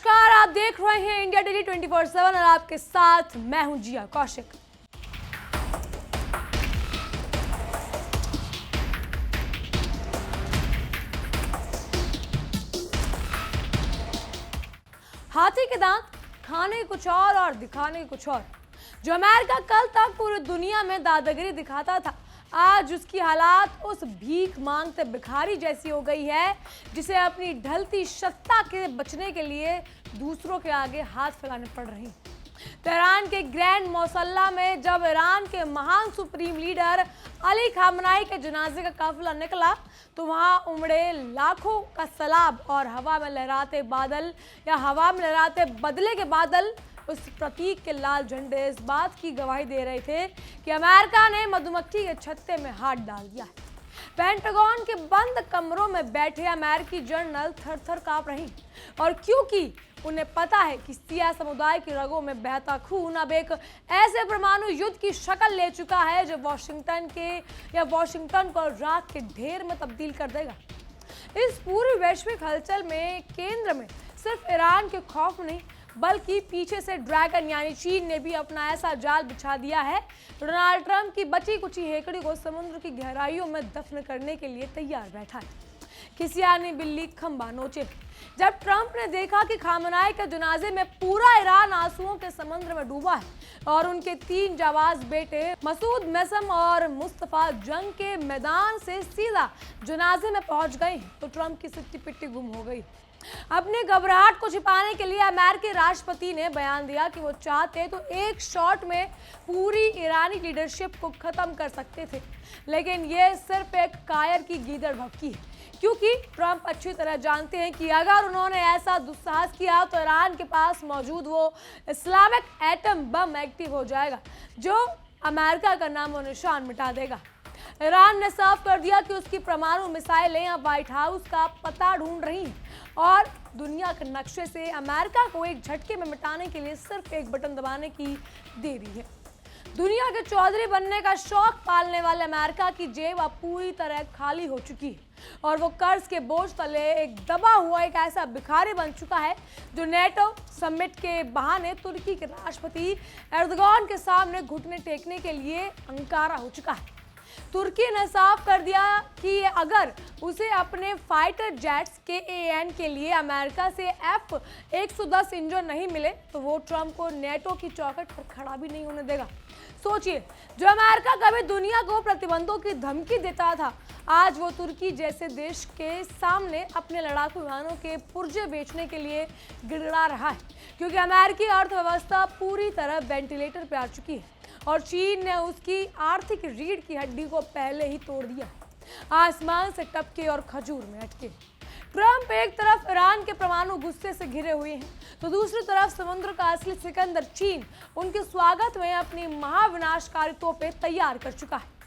नमस्कार, आप देख रहे हैं इंडिया डेली 24/7 और आपके साथ मैं हूं जिया कौशिक। हाथी के दांत खाने कुछ और दिखाने कुछ और। जो अमेरिका कल तक पूरी दुनिया में दादागिरी दिखाता था, आज उसकी हालात उस भीख मांगते भिखारी जैसी हो गई है जिसे अपनी ढलती सत्ता के बचने के लिए दूसरों के आगे हाथ फैलाने पड़ रही। तेहरान के ग्रैंड मौसल्ला में जब ईरान के महान सुप्रीम लीडर अली खामनाई के जनाजे का काफिला निकला तो वहां उमड़े लाखों का सलाब और हवा में लहराते बादल या हवा में लहराते बदले के बादल उस प्रतीक के लाल झंडे इस बात की गवाही दे रहे थे कि अमेरिका ने मधुमक्खी के छत्ते में हाथ डाल दिया है। पेंटागन के बंद कमरों में बैठे अमेरिकी जनरल थर-थर कांप रही और क्योंकि उन्हें पता है कि सियासी समुदाय की रगों में बहता खून अब एक ऐसे परमाणु युद्ध की शक्ल ले चुका है जो वॉशिंगटन को राख के ढेर में तब्दील कर देगा। इस पूरी वैश्विक हलचल में केंद्र में सिर्फ ईरान के खौफ नहीं बल्कि पीछे से ड्रैगन यानी चीन ने भी अपना ऐसा जाल बिछा दिया है। डोनाल्ड ट्रंप की बची कुची हेकड़ी को समुद्र की गहराइयों में दफन करने के लिए तैयार बैठा है। खिसियानी बिल्ली खंबा नोचे। जब ट्रंप ने देखा कि खामनाई के जनाजे में पूरा ईरान आंसुओं के समुद्र में डूबा है और उनके 3 जाबाज बेटे मसूद, मेसम और मुस्तफा जंग के मैदान से सीधा जनाजे में पहुंच गए तो ट्रंप की सिट्टी पिट्टी गुम हो गई। अपनी घबराहट को छिपाने के लिए अमेरिकी राष्ट्रपति ने बयान दिया कि वो चाहते तो एक शॉट में पूरी ईरानी लीडरशिप को खत्म कर सकते थे, लेकिन ये सिर्फ एक कायर की गीदड़ भभकी है क्योंकि ट्रंप अच्छी तरह जानते हैं कि अगर उन्होंने ऐसा दुस्साहस किया तो ईरान के पास मौजूद वो इस्लामिक एटम बम एक्टिव हो जाएगा जो अमेरिका का नामो निशान मिटा देगा। ईरान ने साफ कर दिया कि उसकी परमाणु मिसाइलें अब व्हाइट हाउस का पता ढूंढ रही हैं और दुनिया के नक्शे से अमेरिका को एक झटके में मिटाने के लिए सिर्फ एक बटन दबाने की देरी है। दुनिया के चौधरी बनने का शौक पालने वाले अमेरिका की जेब अब पूरी तरह खाली हो चुकी है और वो कर्ज के बोझ तले एक दबा हुआ एक ऐसा भिखारी बन चुका है जो नेटो समिट के बहाने तुर्की के राष्ट्रपति एर्दोगान के सामने घुटने टेकने के लिए अंकारा हो चुका है। तुर्की ने साफ कर दिया कि अगर उसे अपने फाइटर जेट्स KAN के लिए अमेरिका से F-110 इंजन नहीं मिले तो वो ट्रंप को नेटो की चौखट पर खड़ा भी नहीं होने देगा। सोचिए, जो अमेरिका कभी दुनिया को प्रतिबंधों की धमकी देता था, आज वो तुर्की जैसे देश के सामने अपने लड़ाकू विमानों के पुर्जे बेचने के लिए गिड़गिड़ा रहा है क्योंकि अमेरिकी अर्थव्यवस्था पूरी तरह वेंटिलेटर पर आ चुकी है और चीन ने उसकी आर्थिक रीढ़ की हड्डी को पहले ही तोड़ दिया। आसमान से टपके और खजूर में अटके। ट्रंप एक तरफ ईरान के परमाणु गुस्से से घिरे हुए हैं तो दूसरी तरफ समुद्र का असली सिकंदर चीन उनके स्वागत में अपनी महाविनाशकारी तोपें तैयार कर चुका है।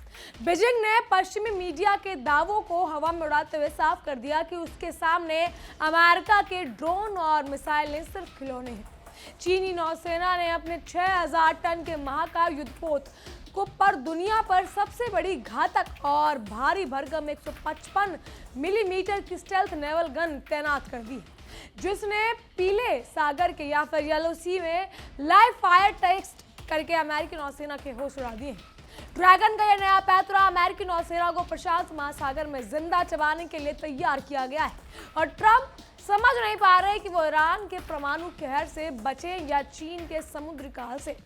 बीजिंग ने पश्चिमी मीडिया के दावों को हवा में उड़ाते हुए साफ कर दिया कि उसके सामने अमेरिका के ड्रोन और मिसाइलें सिर्फ खिलौने हैं। चीनी नौसेना ने अपने 6000 टन के महाकाय युद्धपोत को पर दुनिया पर सबसे बड़ी घातक और भारी भरकम 155 मिलीमीटर की स्टेल्थ नेवल गन तैनात कर दी जिसने पीले सागर के या फिर येलो सी में लाइव फायर टेस्ट करके अमेरिकी नौसेना के होश उड़ा दिए। ड्रैगन का यह नया पैतरा अमेरिकी नौसेना को प्रशांत महासागर में जिंदा चबाने के लिए तैयार किया गया है और ट्रंप समझ नहीं पा रहे कि वो ईरान के परमाणु कहर से बचे या चीन के समुद्री काल से।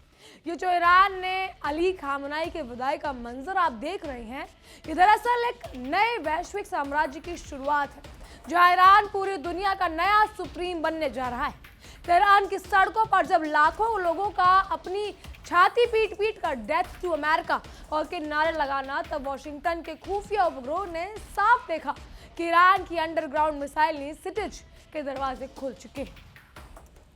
ये जो ईरान ने अली खामनाई के विदाई का मंजर आप देख रहे हैं, ये दरअसल एक नए वैश्विक साम्राज्य की शुरुआत है जहां ईरान पूरी दुनिया का नया सुप्रीम बनने जा रहा है। तेहरान की सड़कों पर जब लाखों लोगों का अपनी छाती पीट पीट कर डेथ टू अमेरिका और के नारे लगाना, तब वॉशिंगटन के खुफिया उपग्रह ने साफ देखा कि ईरान की अंडरग्राउंड मिसाइल सिटीज के दरवाजे खुल चुके हैं।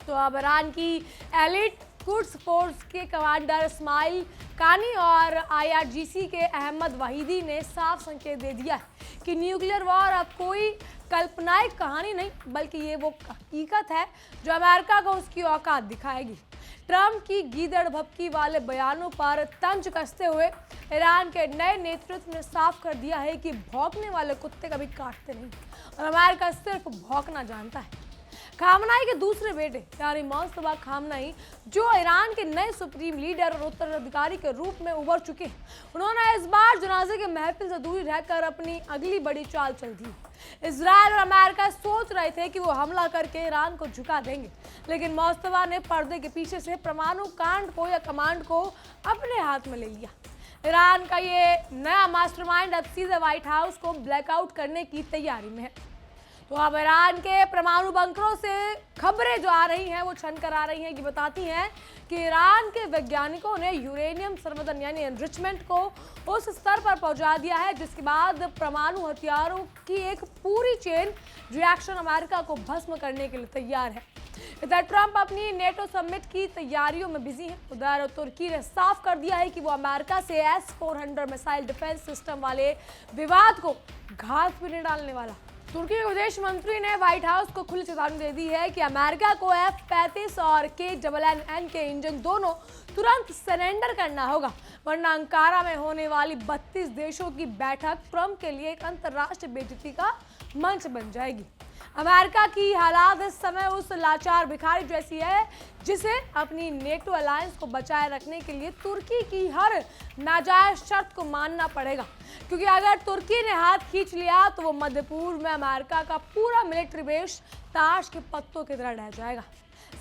तो अब ईरान की एलिट कुड्स फोर्स के कमांडर इस्माइल कानी और IRGC के अहमद वहीदी ने साफ संकेत दे दिया है कि न्यूक्लियर वॉर अब कोई काल्पनिक कहानी नहीं बल्कि ये वो हकीकत है जो अमेरिका को उसकी औकात दिखाएगी। ट्रंप की गीदड़ भभकी वाले बयानों पर तंज कसते हुए ईरान के नए नेतृत्व ने साफ कर दिया है कि भौंकने वाले कुत्ते कभी काटते नहीं और अमेरिका सिर्फ भौंकना जानता है। खामनाई के दूसरे बेटे यानी मुस्तफा खामनाई, जो ईरान के नए सुप्रीम लीडर और उत्तराधिकारी के रूप में उभर चुके हैं, उन्होंने इस बार जनाजे के महफिल से दूरी रहकर अपनी अगली बड़ी चाल चल दी। इजराइल और अमेरिका सोच रहे थे कि वो हमला करके ईरान को झुका देंगे, लेकिन मुस्तफा ने पर्दे के पीछे से परमाणु कांड को या कमांड को अपने हाथ में ले लिया। ईरान का ये नया मास्टरमाइंड अब सीधे व्हाइट हाउस को ब्लैकआउट करने की तैयारी में है। तो अब ईरान के परमाणु बंकरों से खबरें जो आ रही हैं वो छन कर आ रही हैं कि बताती हैं कि ईरान के वैज्ञानिकों ने यूरेनियम संवर्धन यानी एनरिचमेंट को उस स्तर पर पहुंचा दिया है जिसके बाद परमाणु हथियारों की एक पूरी चेन रिएक्शन अमेरिका को भस्म करने के लिए तैयार है। इधर ट्रंप अपनी नेटो समिट की तैयारियों में बिजी है। उधर तुर्की ने साफ कर दिया है कि वो अमेरिका से S-400 मिसाइल डिफेंस सिस्टम वाले विवाद को घास पे नहीं डालने वाला। तुर्की के विदेश मंत्री ने व्हाइट हाउस को खुली चेतावनी दे दी है कि अमेरिका को F-35 और KNN के इंजन दोनों तुरंत सरेंडर करना होगा, वरना अंकारा में होने वाली 32 देशों की बैठक ट्रंप के लिए एक अंतर्राष्ट्रीय बेइज्जती का मंच बन जाएगी। अमेरिका की हालात इस समय उस लाचार भिखारी जैसी है जिसे अपनी नेटो अलायंस को बचाए रखने के लिए तुर्की की हर नाजायज शर्त को मानना पड़ेगा, क्योंकि अगर तुर्की ने हाथ खींच लिया तो वो मध्य पूर्व में अमेरिका का पूरा मिलिट्री बेस ताश के पत्तों की तरह रह जाएगा।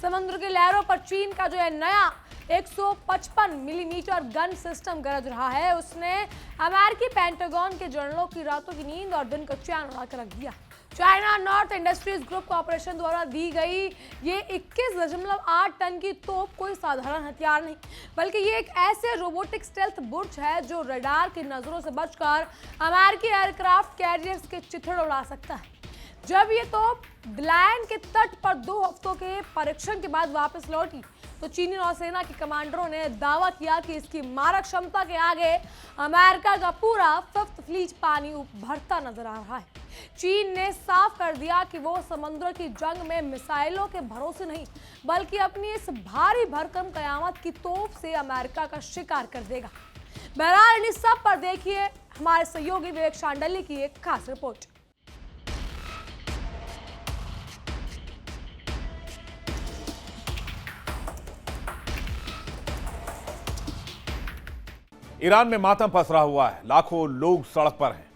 समुद्र की लहरों पर चीन का जो है नया 155 मिलीमीटर गन सिस्टम गरज रहा है, उसने अमेरिकी पेंटागन के जनरलों की रातों की नींद और दिन का चैन उड़ा कर रख दिया। China north industries group corporation द्वारा दी गई ये 21.8 टन की तोप कोई साधारण हथियार नहीं, बल्कि ये एक ऐसे रोबोटिक स्टेल्थ बुर्ज है जो रडार की नजरों से बचकर अमेरिकी एयरक्राफ्ट कैरियर्स के चिथड़े उड़ा सकता है। जब ये तोप डलायन के तट पर 2 हफ्तों के परीक्षण के बाद वापस लौटी तो चीनी नौसेना के कमांडरों ने दावा किया कि इसकी मारक क्षमता के आगे अमेरिका का पूरा 5th फ्लीट पानी भरता नजर आ रहा है। चीन ने साफ कर दिया कि वो समुद्र की जंग में मिसाइलों के भरोसे नहीं, बल्कि अपनी इस भारी भरकम कयामत की तोप से अमेरिका का शिकार कर देगा। बहरहाल इन सब पर देखिए हमारे सहयोगी विवेक शांडल्य की एक खास रिपोर्ट। ईरान में मातम पसरा हुआ है, लाखों लोग सड़क पर हैं।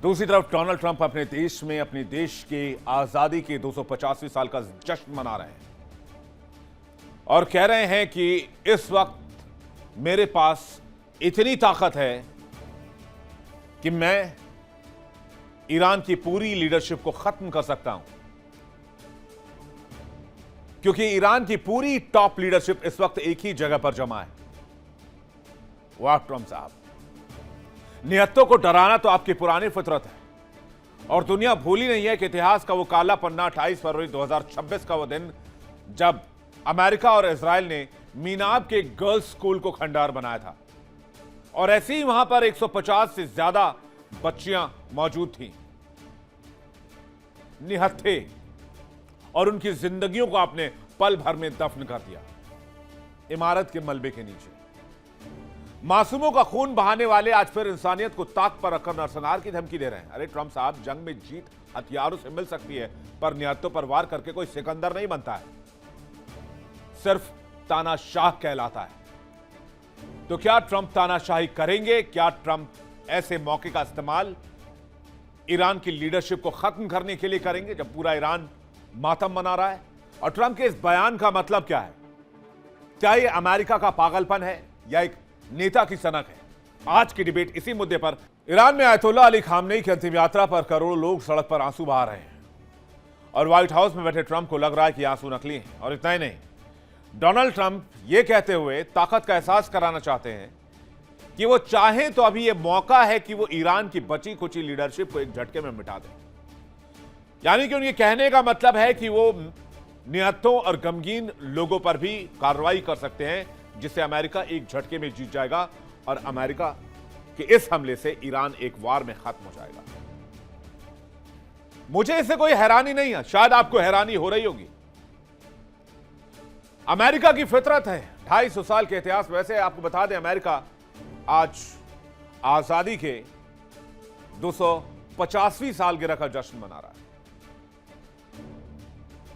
दूसरी तरफ डोनाल्ड ट्रंप अपने देश में अपने देश के आजादी के 250वें साल का जश्न मना रहे हैं और कह रहे हैं कि इस वक्त मेरे पास इतनी ताकत है कि मैं ईरान की पूरी लीडरशिप को खत्म कर सकता हूं, क्योंकि ईरान की पूरी टॉप लीडरशिप इस वक्त एक ही जगह पर जमा है। वाह ट्रंप साहब, नियतों को डराना तो आपकी पुरानी फितरत है और दुनिया भूली नहीं है कि इतिहास का वो काला पन्ना 28 फरवरी 2026 का वो दिन जब अमेरिका और इजराइल ने मीनाब के गर्ल्स स्कूल को खंडार बनाया था और ऐसे ही वहां पर 150 से ज्यादा बच्चियां मौजूद थीं। निहत्थे और उनकी जिंदगियों को आपने पल भर में दफन कर दिया इमारत के मलबे के नीचे। मासूमों का खून बहाने वाले आज फिर इंसानियत को ताक पर रखकर नरसंहार की धमकी दे रहे हैं। अरे ट्रंप साहब, जंग में जीत हथियारों से मिल सकती है, पर नियतों पर वार करके कोई सिकंदर नहीं बनता है, सिर्फ तानाशाह कहलाता है। तो क्या ट्रंप तानाशाही करेंगे? क्या ट्रंप ऐसे मौके का इस्तेमाल ईरान की लीडरशिप को खत्म करने के लिए करेंगे जब पूरा ईरान मातम मना रहा है? और ट्रंप के इस बयान का मतलब क्या है? क्या यह अमेरिका का पागलपन है या एक नेता की सनक है? आज की डिबेट इसी मुद्दे पर। ईरान में आयतुल्लाह अली खामनेई की अंतिम यात्रा पर करोड़ों लोग सड़क पर आंसू बहा रहे हैं और व्हाइट हाउस में बैठे ट्रंप को लग रहा है कि आंसू नकली हैं। और इतना ही नहीं, डोनाल्ड ट्रंप ये कहते हुए ताकत का एहसास कराना चाहते हैं कि वो चाहें तो अभी ये मौका है कि वो ईरान की बची खुची लीडरशिप को एक झटके में मिटा दें। यानी कि उनके कहने का मतलब है कि वो निहत्थों और गमगीन लोगों पर भी कार्रवाई कर सकते हैं, जिससे अमेरिका एक झटके में जीत जाएगा और अमेरिका के इस हमले से ईरान एक वार में खत्म हो जाएगा। मुझे इससे कोई हैरानी नहीं है, शायद आपको हैरानी हो रही होगी। अमेरिका की फितरत है, 250 साल के इतिहास। वैसे आपको बता दें, अमेरिका आज आजादी के 250वीं सालगिरह का जश्न मना रहा है।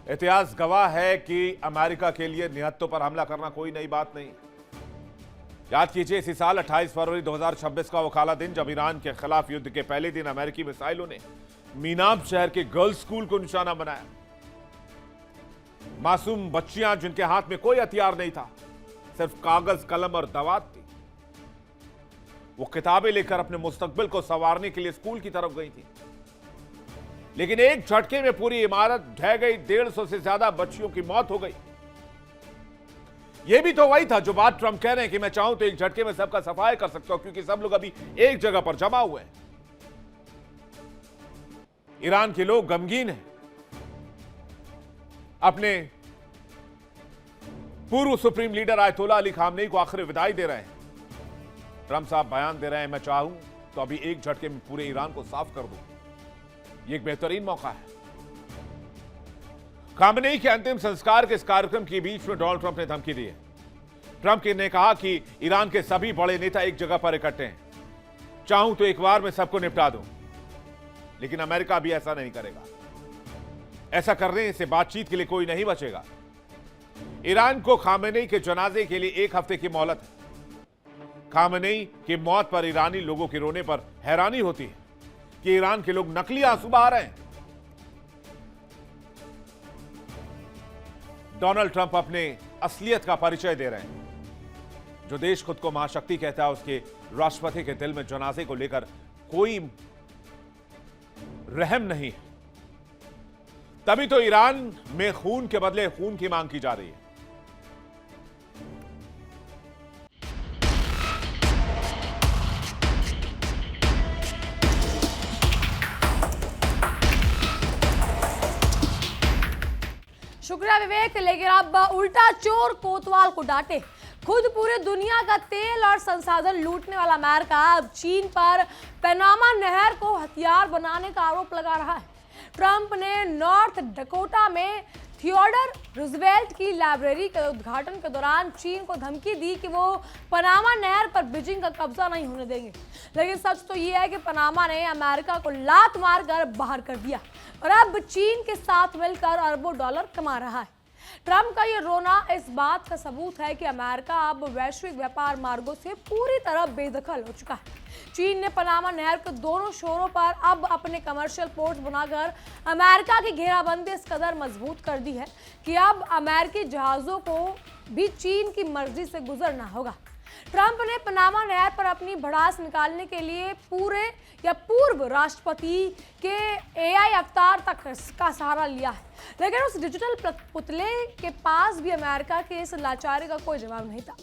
इतिहास गवाह है कि अमेरिका के लिए निहत्तों पर हमला करना कोई नई बात नहीं। याद कीजिए, इसी साल 28 फरवरी 2026 का वो काला दिन जब ईरान के खिलाफ युद्ध के पहले दिन अमेरिकी मिसाइलों ने मीनाब शहर के गर्ल्स स्कूल को निशाना बनाया। मासूम बच्चियां जिनके हाथ में कोई हथियार नहीं था, सिर्फ कागज, कलम और दवात थी, वो किताबें लेकर अपने मुस्तकबिल को संवारने के लिए स्कूल की तरफ गई थी। लेकिन एक झटके में पूरी इमारत ढह गई, 150 से ज्यादा बच्चियों की मौत हो गई। यह भी तो वही था जो बात ट्रंप कह रहे हैं कि मैं चाहूं तो एक झटके में सबका सफाया कर सकता हूं, क्योंकि सब लोग अभी एक जगह पर जमा हुए हैं। ईरान के लोग गमगीन हैं, अपने पूर्व सुप्रीम लीडर आयतोल्ला अली खामनेई को आखिरी विदाई दे रहे हैं। ट्रंप साहब बयान दे रहे हैं, मैं चाहूं तो अभी एक झटके में पूरे ईरान को साफ कर दूं। यह एक बेहतरीन मौका है। खामनेई के अंतिम संस्कार के इस कार्यक्रम के बीच में डोनाल्ड ट्रंप ने धमकी दी है। ट्रंप ने कहा कि ईरान के सभी बड़े नेता एक जगह पर इकट्ठे हैं, चाहूं तो एक बार में सबको निपटा दूं। लेकिन अमेरिका भी ऐसा नहीं करेगा। ऐसा करने से बातचीत के लिए कोई नहीं बचेगा। ईरान को खामनेई के जनाजे के लिए 1 हफ्ते की मोहलत है। खामनेई की मौत पर ईरानी लोगों के रोने पर हैरानी होती है कि ईरान के लोग नकली आंसू बहा रहे हैं। डोनाल्ड ट्रंप अपने असलियत का परिचय दे रहे हैं। जो देश खुद को महाशक्ति कहता है, उसके राष्ट्रपति के दिल में जनाजे को लेकर कोई रहम नहीं है। तभी तो ईरान में खून के बदले खून की मांग की जा रही है। शुक्रिया विवेक। लेकिन अब उल्टा चोर कोतवाल को डांटे। खुद पूरी दुनिया का तेल और संसाधन लूटने वाला अमेरिका अब चीन पर पनामा नहर को हथियार बनाने का आरोप लगा रहा है। ट्रंप ने नॉर्थ डकोटा में थियोडर रूजवेल्ट की लाइब्रेरी के उद्घाटन के दौरान चीन को धमकी दी कि वो पनामा नहर पर बीजिंग का कब्जा नहीं होने देंगे। लेकिन सच तो ये है कि पनामा ने अमेरिका को लात मारकर बाहर कर दिया और अब चीन के साथ मिलकर अरबों डॉलर कमा रहा है। ट्रंप का ये रोना इस बात का सबूत है कि अमेरिका अब वैश्विक व्यापार मार्गों से पूरी तरह बेदखल हो चुका है। चीन ने पनामा नहर के दोनों छोरों पर अब अपने कमर्शियल पोर्ट बनाकर अमेरिका की घेराबंदी इस कदर मजबूत कर दी है कि अब अमेरिकी जहाजों को भी चीन की मर्जी से गुजरना होगा। ट्रंप ने पनामा नहर पर अपनी भड़ास निकालने के लिए पूर्व राष्ट्रपति के एआई अवतार तक का सहारा लिया है। लेकिन उस डिजिटल पुतले के पास भी अमेरिका के इस लाचारी का कोई जवाब नहीं था।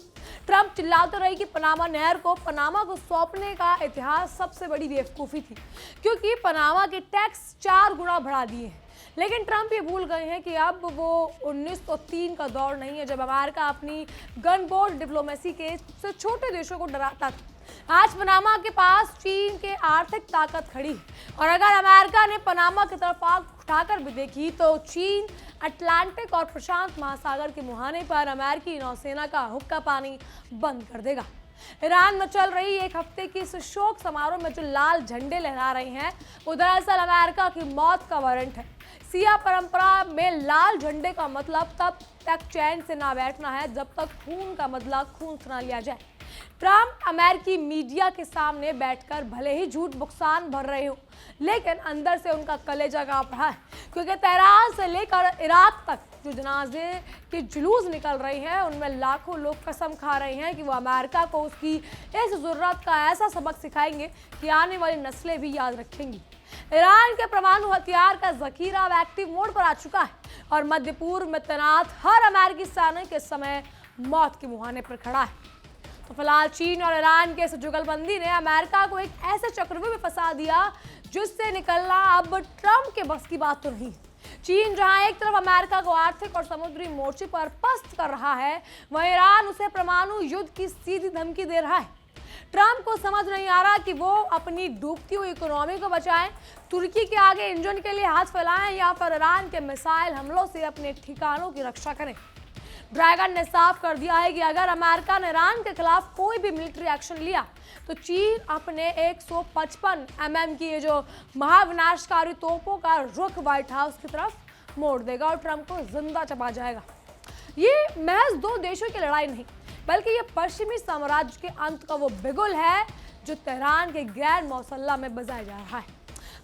ट्रंप चिल्लाते रहे कि पनामा नहर को पनामा को सौंपने का इतिहास सबसे बड़ी बेवकूफ़ी थी, क्योंकि पनामा के टैक्स 4 गुना बढ़ा दिए हैं। लेकिन ट्रंप ये भूल गए हैं कि अब वो 1903 का दौर नहीं है जब अमेरिका अपनी गन बोर्ड डिप्लोमेसी के सबसे छोटे देशों को डराता था। आज पनामा के पास चीन के आर्थिक ताकत खड़ी है और अगर अमेरिका ने पनामा की तरफ आग उठाकर भी देखी तो चीन अटलांटिक और प्रशांत महासागर के मुहाने पर अमेरिकी नौसेना का हुक्का पानी बंद कर देगा। ईरान में चल रही 1 हफ्ते की इस शोक समारोह में जो लाल झंडे लहरा रहे हैं वो दरअसल अमेरिका की मौत का वारंट है। सिया परंपरा में लाल झंडे का मतलब तब तक चैन से ना बैठना है जब तक खून का बदला खून से ना लिया जाए। ट्रंप अमेरिकी मीडिया के सामने बैठकर भले ही झूठ बुकसान भर रहे हो, लेकिन अंदर से उनका कलेजा कांप रहा है, क्योंकि तेहरान से लेकर इराक तक जो जनाजे के जुलूस निकल रहे हैं उनमें लाखों लोग कसम खा रहे हैं कि वो अमेरिका को उसकी इस जरूरत का ऐसा सबक सिखाएंगे कि आने वाली नस्लें भी याद रखेंगी। ईरान के परमाणु हथियार का जखीरा अब एक्टिव मोड पर आ चुका है और मध्य पूर्व में तैनात हर अमेरिकी सैनिक इस समय मौत के मुहाने पर खड़ा है। तो फिलहाल चीन और ईरान के इस जुगलबंदी ने अमेरिका को एक ऐसे चक्रव्यूह में फंसा दिया जिससे निकलना अब ट्रंप के बस की बात तो नहीं। चीन जहां एक तरफ अमेरिका को आर्थिक और समुद्री मोर्चे पर पस्त कर रहा है, वहीं ईरान उसे परमाणु युद्ध की सीधी धमकी दे रहा है। ट्रंप को समझ नहीं आ रहा कि वो अपनी डूबती हुई इकोनॉमी को बचाएं, तुर्की के आगे इंजन के लिए हाथ फैलाएं या फिर ईरान के मिसाइल हमलों से अपने ठिकानों की रक्षा करें। ड्रैगन ने साफ कर दिया है कि अगर अमेरिका ने ईरान के खिलाफ कोई भी मिलिट्री एक्शन लिया तो चीन अपने 155 mm की ये जो महाविनाशकारी तोपों का रुख व्हाइट हाउस की तरफ मोड़ देगा और ट्रंप को जिंदा चबा जाएगा। ये महज दो देशों की लड़ाई नहीं, बल्कि ये पश्चिमी साम्राज्य के अंत का वो बिगुल है जो तेहरान के गैर मौसल्ला में बजाया जा रहा है।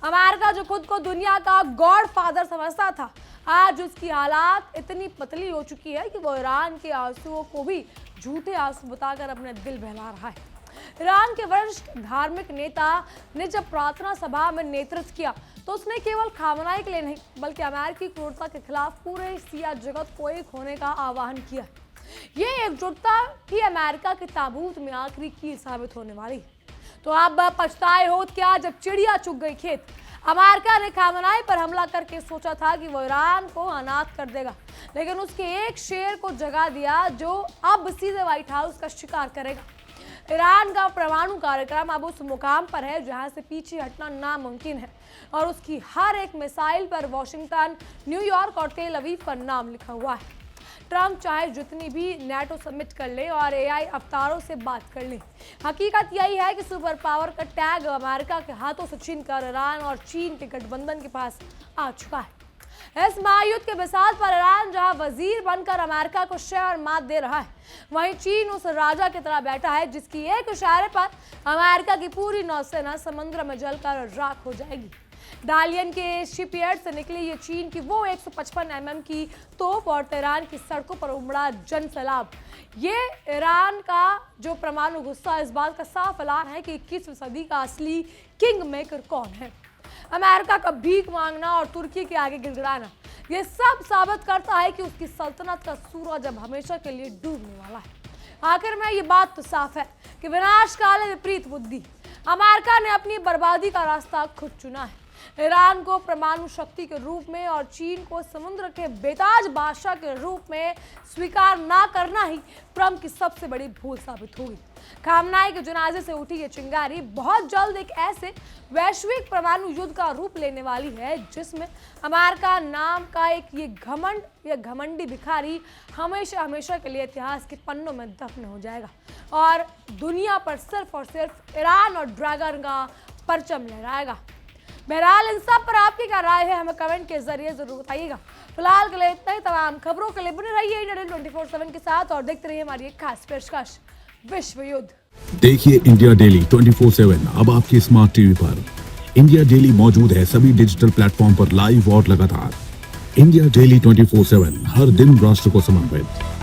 अमेरिका जो खुद को दुनिया का गॉड फादर समझता था, आज उसकी हालात इतनी पतली हो चुकी है कि वो ईरान के आंसुओं को भी झूठे आंसू बताकर अपने दिल बहला रहा है। ईरान के वरिष्ठ धार्मिक नेता ने जब प्रार्थना सभा में नेतृत्व किया तो उसने केवल खामनाई के लिए नहीं, बल्कि अमेरिकी क्रूरता के खिलाफ पूरे शिया जगत को एक होने का आह्वान किया। ये एकजुटता ही अमेरिका के ताबूत में आखिरी कील साबित होने वाली है। तो आप पछताए हो क्या जब चिड़िया चुग गई खेत? अमेरिका ने खामनाई पर हमला करके सोचा था कि वो ईरान को अनाथ कर देगा, लेकिन उसके एक शेर को जगा दिया जो अब सीधे व्हाइट हाउस का शिकार करेगा। ईरान का परमाणु कार्यक्रम अब उस मुकाम पर है जहां से पीछे हटना नामुमकिन है और उसकी हर एक मिसाइल पर वॉशिंगटन, न्यूयॉर्क और तेल अवीव का नाम लिखा हुआ है। ट्रंप चाहे जितनी भी नेटो समिट कर ले और एआई अवतारों से बात कर ले, हकीकत यही है कि सुपर पावर का टैग अमेरिका के हाथों से छीनकर ईरान और चीन के गठबंधन के पास आ चुका है। इस महायुद्ध के बिसात पर ईरान जहां वजीर बनकर अमेरिका को शह और मात दे रहा है, वहीं चीन उस राजा की तरह बैठा है जिसकी एक इशारे पर अमेरिका की पूरी नौसेना समुद्र में जलकर राख हो जाएगी। डालियन के शिपयार्ड से निकली ये चीन की वो 155 mm की तोप और तेहरान की सड़कों पर उमड़ा जन सैलाब, ये ईरान का जो परमाणु गुस्सा इस बात का साफ ऐलान है कि 21वीं सदी का असली किंग मेकर कौन है। अमेरिका का भीख मांगना और तुर्की के आगे गिड़गिड़ाना, ये सब साबित करता है कि उसकी सल्तनत का सूरज अब हमेशा के लिए डूबने वाला है। आखिर में ये बात तो साफ है कि विनाशकाल विपरीत बुद्धि, अमेरिका ने अपनी बर्बादी का रास्ता खुद चुना है। ईरान को परमाणु शक्ति के रूप में और चीन को समुद्र के बेताज बादशाह के रूप में स्वीकार ना करना ही ट्रंप की सबसे बड़ी भूल साबित होगी। खामनाई के जनाजे से उठी ये चिंगारी बहुत जल्द एक ऐसे वैश्विक परमाणु युद्ध का रूप लेने वाली है जिसमें अमेरिका नाम का एक ये घमंडी भिखारी हमेशा हमेशा के लिए इतिहास के पन्नों में दफन हो जाएगा और दुनिया पर सिर्फ और सिर्फ ईरान और ड्रैगन का परचम लहराएगा। बहरहाल इन सब पर आपकी क्या राय है, हमें कमेंट के जरिए जरूर बताइएगा। फिलहाल के लिए इतना ही। तमाम खबरों के लिए बने रहिए इंडिया डेली 24/7 के साथ और देखते रहिए हमारी एक खास पेशकश विश्व युद्ध। देखिए इंडिया डेली 24/7 अब आपके स्मार्ट टीवी पर। इंडिया डेली मौजूद है सभी डिजिटल प्लेटफॉर्म पर लाइव और लगातार। इंडिया डेली 24/7 हर दिन राष्ट्र को समर्पित।